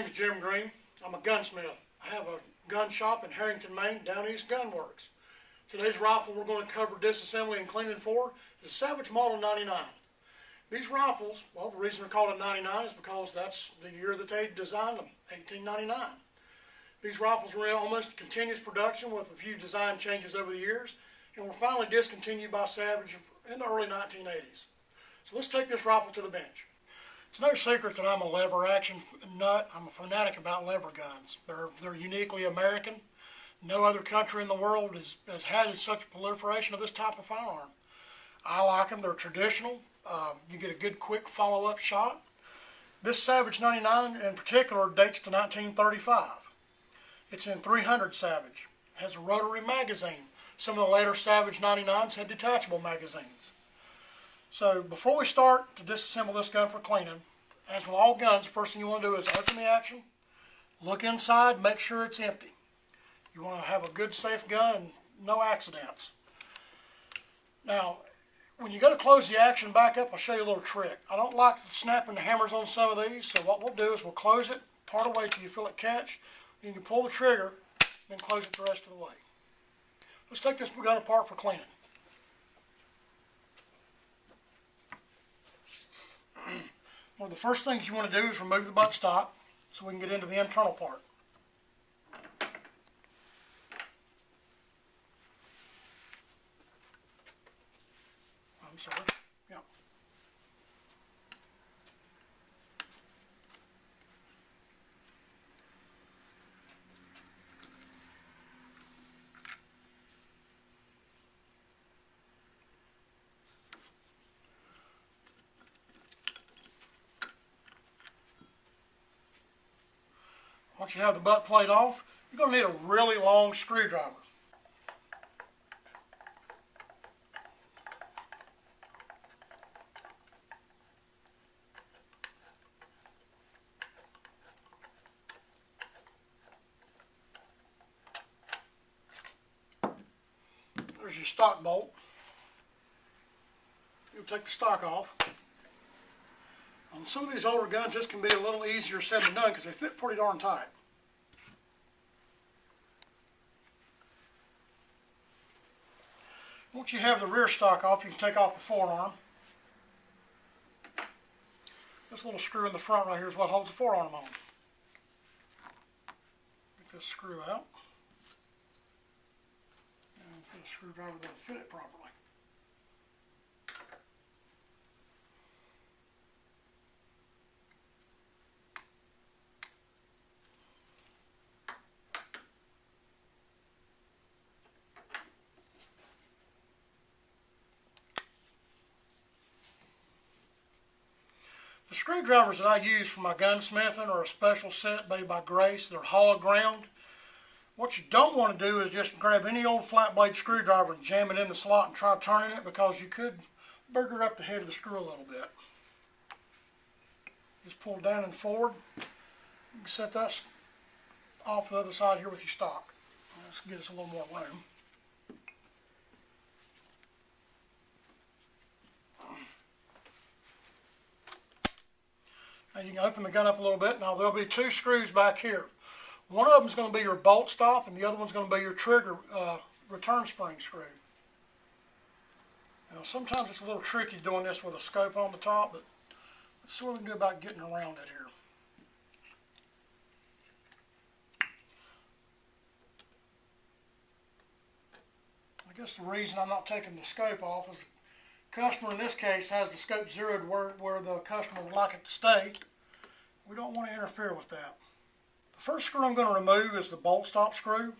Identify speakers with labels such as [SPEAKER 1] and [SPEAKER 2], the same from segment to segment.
[SPEAKER 1] name's Jim Green. I'm a gunsmith. I have a gun shop in Harrington, Maine, down east Gunworks. Today's rifle we're going to cover disassembly and cleaning for is a Savage Model 99. These rifles, well, the reason they're called a 99 is because that's the year that they designed them, 1899. These rifles were in almost continuous production with a few design changes over the years, and were finally discontinued by Savage in the early 1980s. So let's take this rifle to the bench. It's no secret that I'm a lever action nut. I'm a fanatic about lever guns. They're uniquely American. No other country in the world has had such a proliferation of this type of firearm. I like them. They're traditional. You get a good quick follow-up shot. This Savage 99 in particular dates to 1935. It's in 300 Savage. It has a rotary magazine. Some of the later Savage 99s had detachable magazines. So before we start to disassemble this gun for cleaning, as with all guns, the first thing you want to do is open the action, look inside, make sure it's empty. You want to have a good, safe gun and no accidents. Now, when you go to close the action back up, I'll show you a little trick. I don't like snapping the hammers on some of these, so what we'll do is we'll close it part of the way till you feel it catch. You can pull the trigger, then close it the rest of the way. Let's take this gun apart for cleaning. One of the first things you want to do is remove the buttstock so we can get into the internal part. I'm sorry. Yeah. Once you have the butt plate off, you're going to need a really long screwdriver. There's your stock bolt. You'll take the stock off. On some of these older guns, this can be a little easier said than done because they fit pretty darn tight. Once you have the rear stock off, you can take off the forearm. This little screw in the front right here is what holds the forearm on. Get this screw out. And put a screwdriver that'll fit it properly. The screwdrivers that I use for my gunsmithing are a special set made by Grace. They're hollow ground. What you don't want to do is just grab any old flat blade screwdriver and jam it in the slot and try turning it, because you could burger up the head of the screw a little bit. Just pull down and forward. You can set that off the other side here with your stock. Let's get us a little more room. Now you can open the gun up a little bit. Now there'll be two screws back here. One of them is going to be your bolt stop, and the other one's going to be your trigger return spring screw. Now sometimes it's a little tricky doing this with a scope on the top, but let's see what we can do about getting around it here. I guess the reason I'm not taking the scope off is the customer in this case has the scope zeroed where the customer would like it to stay. We don't want to interfere with that. The first screw I'm going to remove is the bolt stop screw.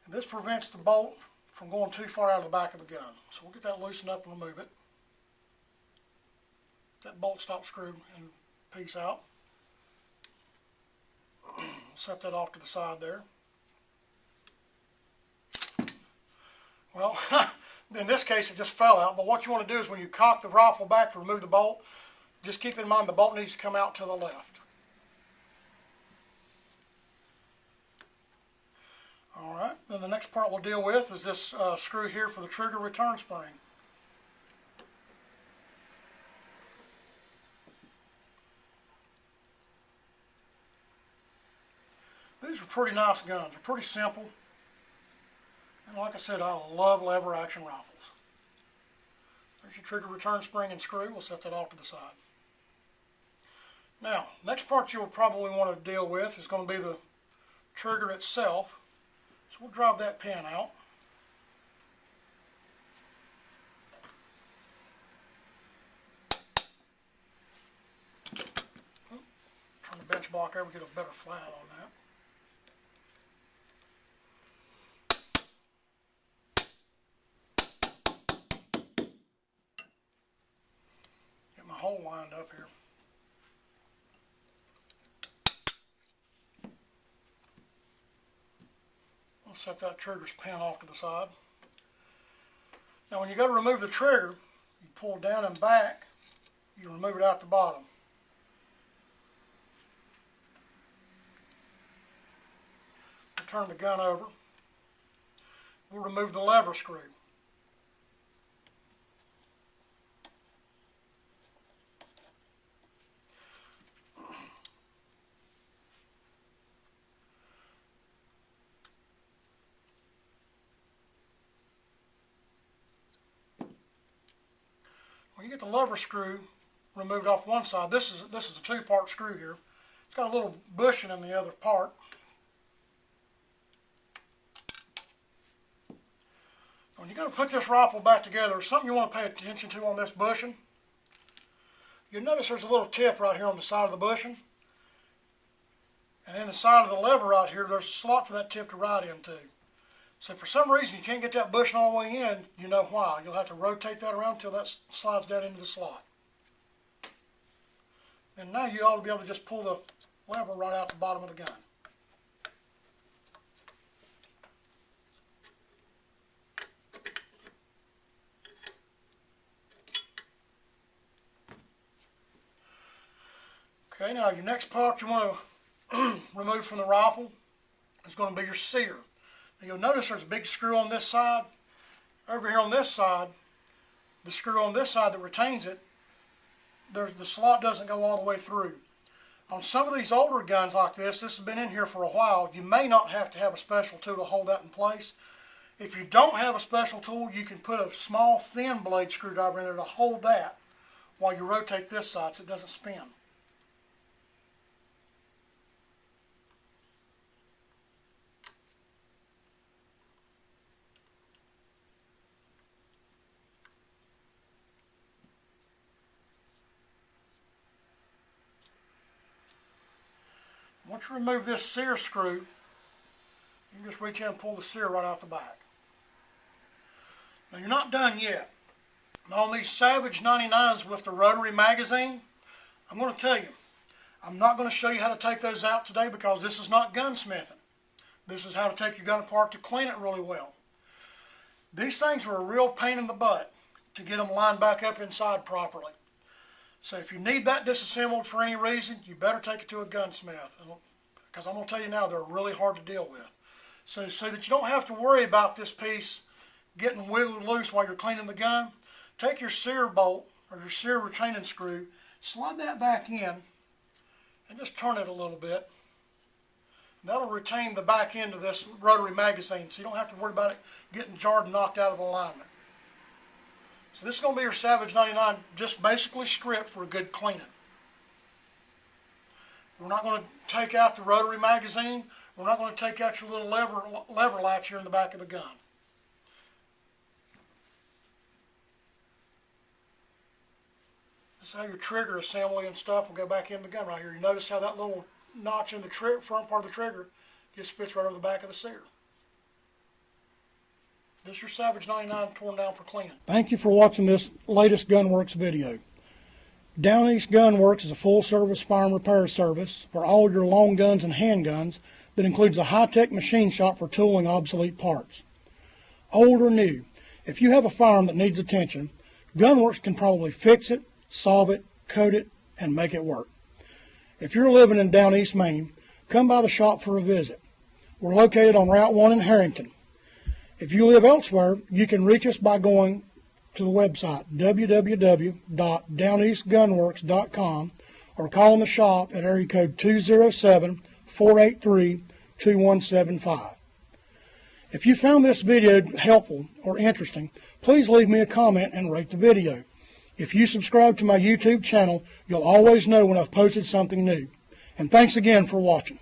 [SPEAKER 1] And this prevents the bolt from going too far out of the back of the gun. So we'll get that loosened up and remove it. That bolt stop screw and piece out. Set that off to the side there. Well, in this case it just fell out, but what you want to do is when you cock the rifle back to remove the bolt, just keep in mind the bolt needs to come out to the left. Alright, then the next part we'll deal with is this screw here for the trigger return spring. pretty nice guns. They're pretty simple. And like I said, I love lever action rifles. There's your trigger return spring and screw. We'll set that off to the side. Now, next part you'll probably want to deal with is going to be the trigger itself. So we'll drive that pin out. Turn the bench block over, get a better flat on that. Get my hole lined up here. We'll set that trigger's pin off to the side. Now when you go to remove the trigger, you pull down and back, you remove it out the bottom. We'll turn the gun over. We'll remove the lever screw. When you get the lever screw removed off one side, this is a two-part screw here. It's got a little bushing in the other part. When you're going to put this rifle back together, there's something you want to pay attention to on this bushing. You'll notice there's a little tip right here on the side of the bushing. And in the side of the lever right here, there's a slot for that tip to ride into. So if for some reason you can't get that bushing all the way in, you know why. You'll have to rotate that around until that slides down into the slot. And now you ought to be able to just pull the lever right out the bottom of the gun. Okay, now your next part you want to remove from the rifle is going to be your sear. Now you'll notice there's a big screw on this side. Over here on this side, the screw on this side that retains it, the slot doesn't go all the way through. On some of these older guns like this has been in here for a while, you may not have to have a special tool to hold that in place. If you don't have a special tool, you can put a small thin blade screwdriver in there to hold that while you rotate this side so it doesn't spin. Once you remove this sear screw, you can just reach in and pull the sear right out the back. Now you're not done yet. Now on these Savage 99s with the rotary magazine, I'm going to tell you, I'm not going to show you how to take those out today because this is not gunsmithing. This is how to take your gun apart to clean it really well. These things are a real pain in the butt to get them lined back up inside properly. So if you need that disassembled for any reason, you better take it to a gunsmith. Because I'm going to tell you now, they're really hard to deal with. So that you don't have to worry about this piece getting wiggled loose while you're cleaning the gun, take your sear bolt or your sear retaining screw, slide that back in, and just turn it a little bit. And that'll retain the back end of this rotary magazine, so you don't have to worry about it getting jarred and knocked out of alignment. So this is going to be your Savage 99 just basically stripped for a good cleaning. We're not going to take out the rotary magazine. We're not going to take out your little lever latch here in the back of the gun. This is how your trigger assembly and stuff will go back in the gun right here. You notice how that little notch in the front part of the trigger just fits right over the back of the sear. This is your Savage 99 torn down for cleaning. Thank you for watching this latest Gunworks video. Down East Gunworks is a full-service firearm repair service for all your long guns and handguns that includes a high-tech machine shop for tooling obsolete parts. Old or new, if you have a firearm that needs attention, Gunworks can probably fix it, solve it, coat it, and make it work. If you're living in Down East Maine, come by the shop for a visit. We're located on Route 1 in Harrington. If you live elsewhere, you can reach us by going to the website www.downeastgunworks.com or calling the shop at area code 207-483-2733. 2175. If you found this video helpful or interesting, please leave me a comment and rate the video. If you subscribe to my YouTube channel, you'll always know when I've posted something new. And thanks again for watching.